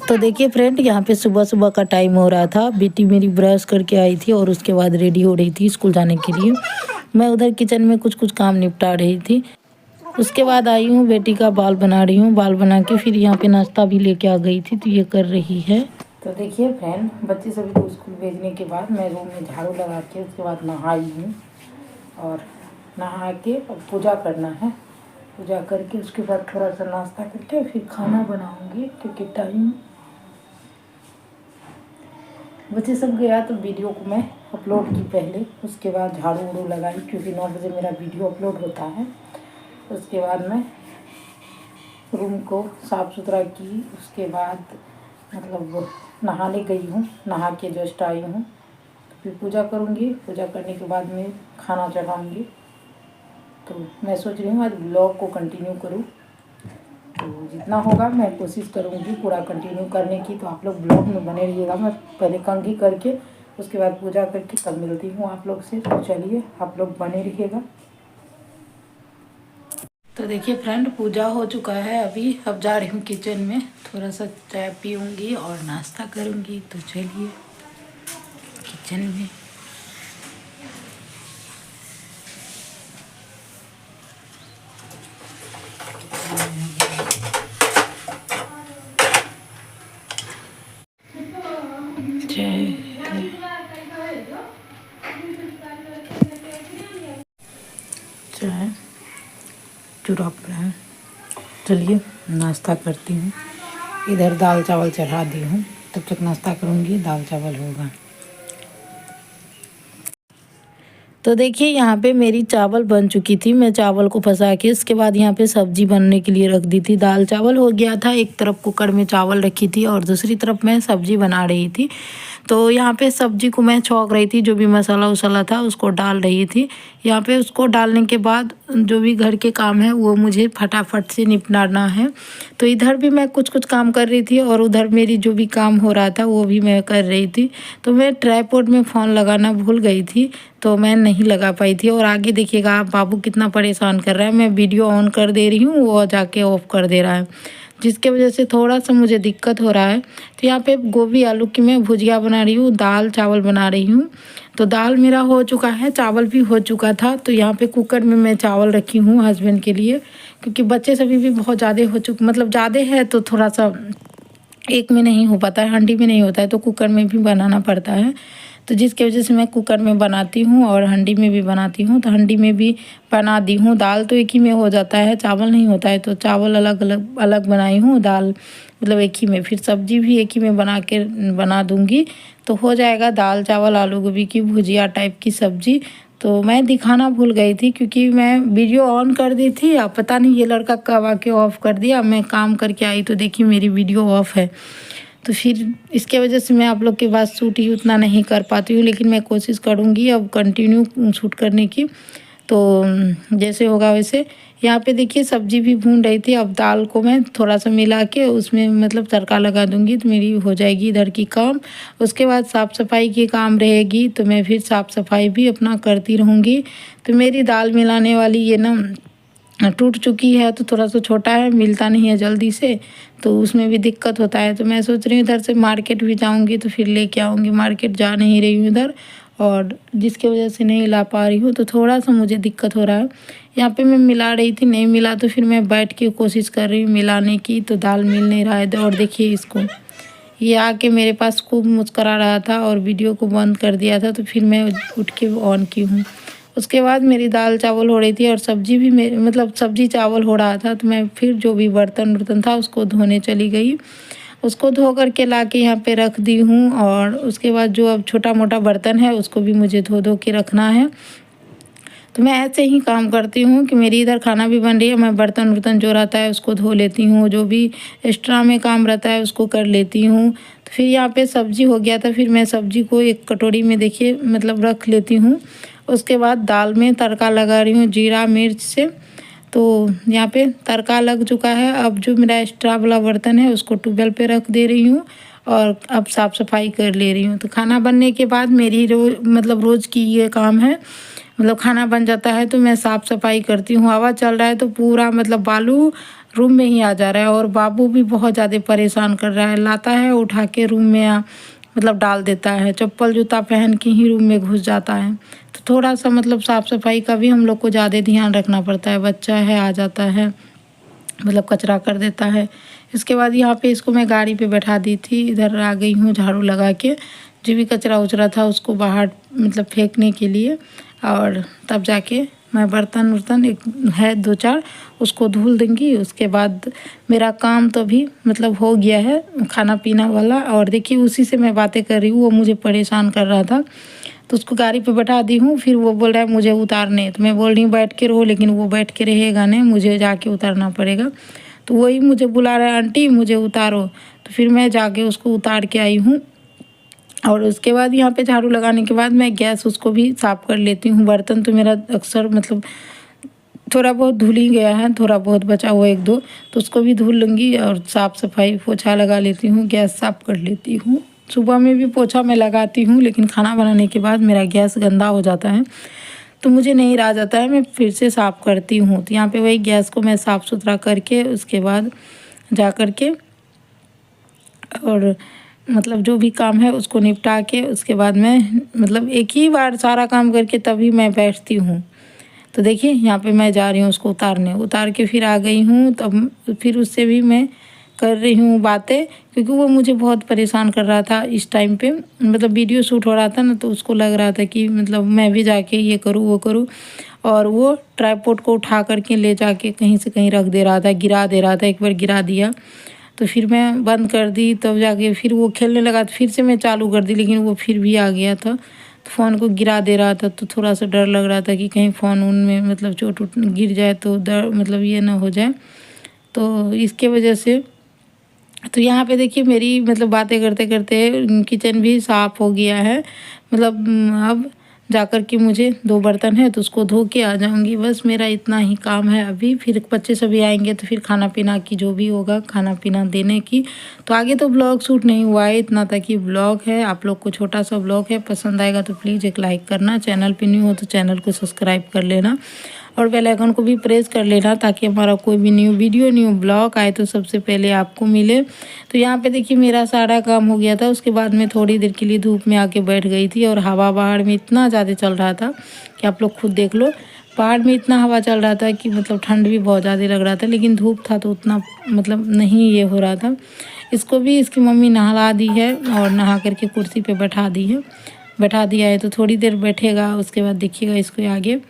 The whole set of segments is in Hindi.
तो देखिए फ्रेंड, यहाँ पे सुबह सुबह का टाइम हो रहा था। बेटी मेरी ब्रश करके आई थी और उसके बाद रेडी हो रही थी स्कूल जाने के लिए। मैं उधर किचन में कुछ कुछ काम निपटा रही थी। उसके बाद आई हूँ, बेटी का बाल बना रही हूँ। बाल बना के फिर यहाँ पे नाश्ता भी लेके आ गई थी, तो ये कर रही है। तो देखिए फ्रेंड, बच्चे सभी को स्कूल भेजने के बाद मैं रूम में झाड़ू लगा के उसके बाद नहाई हूँ और नहा के अब पूजा करना है। पूजा करके उसके बाद थोड़ा सा नाश्ता करके फिर खाना बनाऊंगी, क्योंकि टाइम बच्चे सब गया तो वीडियो को मैं अपलोड की पहले। उसके बाद झाड़ू वाड़ू लगाई, क्योंकि 9 बजे मेरा वीडियो अपलोड होता है। उसके बाद मैं रूम को साफ़ सुथरा की। उसके बाद मतलब नहाने गई हूँ, नहा के जस्ट आई हूँ। फिर पूजा करूँगी। पूजा करने के बाद मैं खाना चढ़ाऊँगी। तो मैं सोच रही हूँ आज ब्लॉग को कंटिन्यू करूँ, तो जितना होगा मैं कोशिश करूँगी पूरा कंटिन्यू करने की। तो आप लोग ब्लॉग में बने रहिएगा। मैं पहले कंघी करके उसके बाद पूजा करके तब मिलती हूँ आप लोग से। तो चलिए आप लोग बने रहिएगा। तो देखिए फ्रेंड, पूजा हो चुका है अभी। अब जा रही हूँ किचन में, थोड़ा सा चाय पीऊँगी और नाश्ता करूँगी। तो चलिए किचन में। चाय चूरा है। चलिए नाश्ता करती हूँ। इधर दाल चावल चढ़ा दी हूँ, तब तक नाश्ता करूँगी। दाल चावल होगा। तो देखिए यहाँ पे मेरी चावल बन चुकी थी। मैं चावल को फंसा के इसके बाद यहाँ पे सब्जी बनने के लिए रख दी थी। दाल चावल हो गया था। एक तरफ कुकर में चावल रखी थी और दूसरी तरफ मैं सब्जी बना रही थी। तो यहाँ पे सब्जी को मैं छौंक रही थी, जो भी मसाला उसाला था उसको डाल रही थी। यहाँ पे उसको डालने के बाद जो भी घर के काम है वो मुझे फटाफट से निपटाना है। तो इधर भी मैं कुछ कुछ काम कर रही थी और उधर मेरी जो भी काम हो रहा था वो भी मैं कर रही थी। तो मैं ट्राइपॉड में फ़ोन लगाना भूल गई थी, तो मैं नहीं लगा पाई थी। और आगे देखिएगा आप, बाबू कितना परेशान कर रहा है। मैं वीडियो ऑन कर दे रही हूँ, वो जाके ऑफ कर दे रहा है, जिसके वजह से थोड़ा सा मुझे दिक्कत हो रहा है। तो यहाँ पे गोभी आलू की मैं भुजिया बना रही हूँ, दाल चावल बना रही हूँ। तो दाल मेरा हो चुका है, चावल भी हो चुका था। तो यहाँ पे कुकर में मैं चावल रखी हूँ हस्बैंड के लिए, क्योंकि बच्चे सभी भी बहुत ज़्यादा हो चुके, मतलब ज़्यादा है तो थोड़ा सा एक में नहीं हो पाता है, हांडी में नहीं होता है, तो कुकर में भी बनाना पड़ता है। तो जिसकी वजह से मैं कुकर में बनाती हूँ और हंडी में भी बनाती हूँ। तो हंडी में भी बना दी हूँ। दाल तो एक ही में हो जाता है, चावल नहीं होता है, तो चावल अलग अलग अलग बनाई हूँ। दाल मतलब एक ही में, फिर सब्जी भी एक ही में बना दूँगी, तो हो जाएगा दाल चावल आलू गोभी की भुजिया टाइप की सब्जी। तो मैं दिखाना भूल गई थी, क्योंकि मैं वीडियो ऑन कर दी थी। अब पता नहीं ये लड़का कब आके ऑफ़ कर दिया। मैं काम करके आई तो देखी मेरी वीडियो ऑफ़ है। तो फिर इसके वजह से मैं आप लोग के पास शूट ही उतना नहीं कर पाती हूँ, लेकिन मैं कोशिश करूँगी अब कंटिन्यू शूट करने की। तो जैसे होगा वैसे। यहाँ पे देखिए सब्जी भी भून रही थी। अब दाल को मैं थोड़ा सा मिला के उसमें मतलब तड़का लगा दूँगी, तो मेरी हो जाएगी इधर की काम। उसके बाद साफ़ सफाई की काम रहेगी, तो मैं फिर साफ़ सफाई भी अपना करती रहूँगी। तो मेरी दाल मिलाने वाली ये ना टूट चुकी है, तो थोड़ा सा छोटा है, मिलता नहीं है जल्दी से, तो उसमें भी दिक्कत होता है। तो मैं सोच रही हूँ इधर से मार्केट भी जाऊँगी तो फिर लेके आऊँगी। मार्केट जा नहीं रही हूँ इधर, और जिसकी वजह से नहीं ला पा रही हूँ, तो थोड़ा सा मुझे दिक्कत हो रहा है। यहाँ पे मैं मिला रही थी, नहीं मिला, तो फिर मैं बैठ के कोशिश कर रही हूँ मिलाने की, तो दाल मिल नहीं रहा है। और देखिए इसको, ये आके मेरे पास खूब मुस्करा रहा था और वीडियो को बंद कर दिया था। तो फिर मैं उठ के ऑन की हूँ। उसके बाद मेरी दाल चावल हो रही थी और सब्जी भी मतलब सब्जी चावल हो रहा था। तो मैं फिर जो भी बर्तन था उसको धोने चली गई। उसको धो करके ला के यहाँ पे रख दी हूँ। और उसके बाद जो अब छोटा मोटा बर्तन है उसको भी मुझे धो के रखना है। तो मैं ऐसे ही काम करती हूँ कि मेरी इधर खाना भी बन रही है, मैं बर्तन जो रहता है उसको धो लेती हूँ, जो भी एक्स्ट्रा में काम रहता है उसको कर लेती हूँ। तो फिर यहाँ पे सब्जी हो गया था, फिर मैं सब्जी को एक कटोरी में देखिए मतलब रख लेती हूँ। उसके बाद दाल में तड़का लगा रही हूँ जीरा मिर्च से। तो यहाँ पे तड़का लग चुका है। अब जो मेरा एक्स्ट्रा वाला बर्तन है उसको ट्यूबवेल पे रख दे रही हूँ और अब साफ़ सफाई कर ले रही हूँ। तो खाना बनने के बाद मेरी रोज़ की ये काम है, मतलब खाना बन जाता है तो मैं साफ़ सफाई करती हूँ। हवा चल रहा है तो पूरा मतलब बालू रूम में ही आ जा रहा है और बाबू भी बहुत ज़्यादा परेशान कर रहा है। लाता है उठा के रूम में मतलब डाल देता है, चप्पल जूता पहन के ही रूम में घुस जाता है। तो थोड़ा सा मतलब साफ़ सफाई का भी हम लोग को ज़्यादा ध्यान रखना पड़ता है। बच्चा है, आ जाता है, मतलब कचरा कर देता है। इसके बाद यहाँ पे इसको मैं गाड़ी पे बैठा दी थी। इधर आ गई हूँ झाड़ू लगा के, जो भी कचरा उचरा था उसको बाहर मतलब फेंकने के लिए। और तब जाके मैं बर्तन वर्तन एक है 2-4 उसको धुल दूँगी। उसके बाद मेरा काम तो भी मतलब हो गया है खाना पीना वाला। और देखिए उसी से मैं बातें कर रही हूँ, वो मुझे परेशान कर रहा था तो उसको गाड़ी पे बैठा दी हूँ। फिर वो बोल रहा है मुझे उतारने, तो मैं बोल रही हूँ बैठ के रहो, लेकिन वो बैठ के रहेगा नहीं, मुझे जाके उतारना पड़ेगा। तो वही मुझे बुला रहा है आंटी मुझे उतारो। तो फिर मैं जाके उसको उतार के आई हूँ। और उसके बाद यहाँ पे झाड़ू लगाने के बाद मैं गैस उसको भी साफ़ कर लेती हूँ। बर्तन तो मेरा अक्सर मतलब थोड़ा बहुत धुल ही गया है, थोड़ा बहुत बचा हुआ 1-2 तो उसको भी धुल लूँगी। और साफ़ सफाई पोछा लगा लेती हूँ, गैस साफ़ कर लेती हूँ। सुबह में भी पोछा मैं लगाती हूँ, लेकिन खाना बनाने के बाद मेरा गैस गंदा हो जाता है तो मुझे नहीं रहा जाता है, मैं फिर से साफ़ करती हूँ। तो यहाँ पे वही गैस को मैं साफ़ सुथरा करके उसके बाद जा कर के और मतलब जो भी काम है उसको निपटा के उसके बाद मैं मतलब एक ही बार सारा काम करके तभी मैं बैठती हूँ। तो देखिए यहाँ पे मैं जा रही हूँ उसको उतारने, उतार के फिर आ गई हूँ। तब फिर उससे भी मैं कर रही हूँ बातें, क्योंकि वो मुझे बहुत परेशान कर रहा था इस टाइम पे। मतलब वीडियो शूट हो रहा था ना, तो उसको लग रहा था कि मतलब मैं भी जाके ये करूँ वो करूँ। और वो ट्राइपॉड को उठा करके ले जाके कहीं से कहीं रख दे रहा था, गिरा दे रहा था। एक बार गिरा दिया तो फिर मैं बंद कर दी, तब जाके फिर वो खेलने लगा तो फिर से मैं चालू कर दी, लेकिन वो फिर भी आ गया था। तो फ़ोन को गिरा दे रहा था, तो थोड़ा सा डर लग रहा था कि कहीं फ़ोन उनमें मतलब चोट उट गिर जाए तो डर मतलब ये ना हो जाए, तो इसके वजह से। तो यहाँ पे देखिए मेरी मतलब बातें करते करते किचन भी साफ़ हो गया है। मतलब अब जाकर के मुझे 2 बर्तन है तो उसको धो के आ जाऊँगी। बस मेरा इतना ही काम है अभी। फिर बच्चे सभी आएंगे तो फिर खाना पीना की जो भी होगा खाना पीना देने की। तो आगे तो ब्लॉग शूट नहीं हुआ है, इतना तक ही ब्लॉग है। आप लोग को छोटा सा ब्लॉग है, पसंद आएगा तो प्लीज़ एक लाइक करना। चैनल पे न्यू हो तो चैनल को सब्सक्राइब कर लेना और बेल आइकन को भी प्रेस कर लेना, ताकि हमारा कोई भी न्यू वीडियो न्यू ब्लॉग आए तो सबसे पहले आपको मिले। तो यहाँ पे देखिए मेरा सारा काम हो गया था। उसके बाद मैं थोड़ी देर के लिए धूप में आके बैठ गई थी और हवा बाहर में इतना ज़्यादा चल रहा था कि आप लोग खुद देख लो। पहाड़ में इतना हवा चल रहा था कि मतलब ठंड भी बहुत ज़्यादा लग रहा था, लेकिन धूप था तो उतना मतलब नहीं ये हो रहा था। इसको भी इसकी मम्मी नहला दी है और नहा करके कुर्सी पे बैठा दिया है। तो थोड़ी देर बैठेगा, उसके बाद देखिएगा इसको आगे।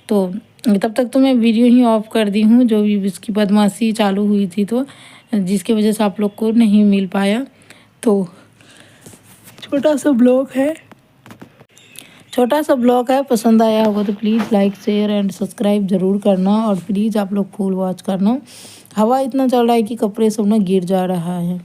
तो तब तक तो मैं वीडियो ही ऑफ कर दी हूँ, जो भी इसकी बदमाशी चालू हुई थी तो जिसकी वजह से आप लोग को नहीं मिल पाया। तो छोटा सा ब्लॉग है, पसंद आया होगा तो please like share and subscribe ज़रूर करना। और प्लीज़ आप लोग फुल वॉच करना। हवा इतना चल रहा है कि कपड़े सब ना गिर जा रहा है।